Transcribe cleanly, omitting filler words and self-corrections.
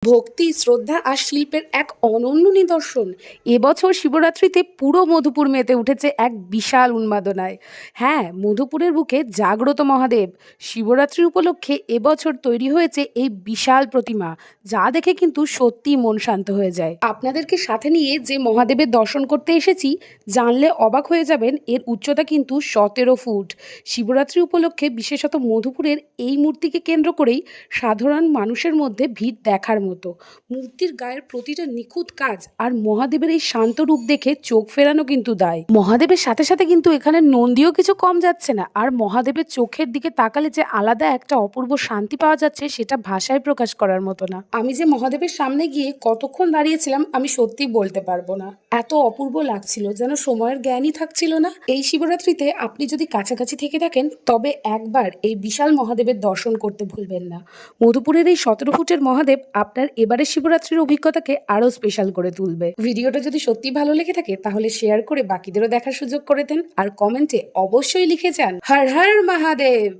ভক্তি, শ্রদ্ধা আর শিল্পের এক অনন্য নিদর্শন। এবছর শিবরাত্রিতে পুরো মধুপুর মেতে উঠেছে এক বিশাল উন্মাদনায়। হ্যাঁ, মধুপুরের বুকে জাগ্রত মহাদেব। শিবরাত্রি উপলক্ষে এবছর তৈরি হয়েছে এই বিশাল প্রতিমা, যা দেখে কিন্তু সত্যিই মন শান্ত হয়ে যায়। আপনাদেরকে সাথে নিয়ে যে মহাদেবের দর্শন করতে এসেছি, জানলে অবাক হয়ে যাবেন। এর উচ্চতা কিন্তু 17 ফুট। শিবরাত্রি উপলক্ষে বিশেষত মধুপুরের এই মূর্তিকে কেন্দ্র করেই সাধারণ মানুষের মধ্যে ভিড় দেখার মতো। মূর্তির গায়ের প্রতিটা নিখুঁত কাজ আর মহাদেবের এই শান্ত রূপ দেখে চোখ ফেরানো কিন্তু দায়। মহাদেবের সাথে সাথে কিন্তু এখানে নন্দীও কিছু কম যাচ্ছে না। আর মহাদেবের চোখের দিকে তাকালে যে আলাদা একটা অপূর্ব শান্তি পাওয়া যাচ্ছে, সেটা ভাষায় প্রকাশ করার মতো না। আমি যে মহাদেবের সামনে গিয়ে কতক্ষণ দাঁড়িয়েছিলাম আমি সত্যিই বলতে পারবো না। এত অপূর্ব লাগছিল, যেন সময়ের জ্ঞানই থাকছিল না। এই শিবরাত্রিতে আপনি যদি কাছাকাছি থেকে থাকেন, তবে একবার এই বিশাল মহাদেবের দর্শন করতে ভুলবেন না। মধুপুরের এই 17 ফুটের মহাদেব আপনার এবারের শিবরাত্রির অভিজ্ঞতাকে আরো স্পেশাল করে তুলবে। ভিডিওটা যদি সত্যি ভালো লেগে থাকে, তাহলে শেয়ার করে বাকিদেরও দেখার সুযোগ করে দেন। আর কমেন্টে অবশ্যই লিখে যান, হর হর মহাদেব।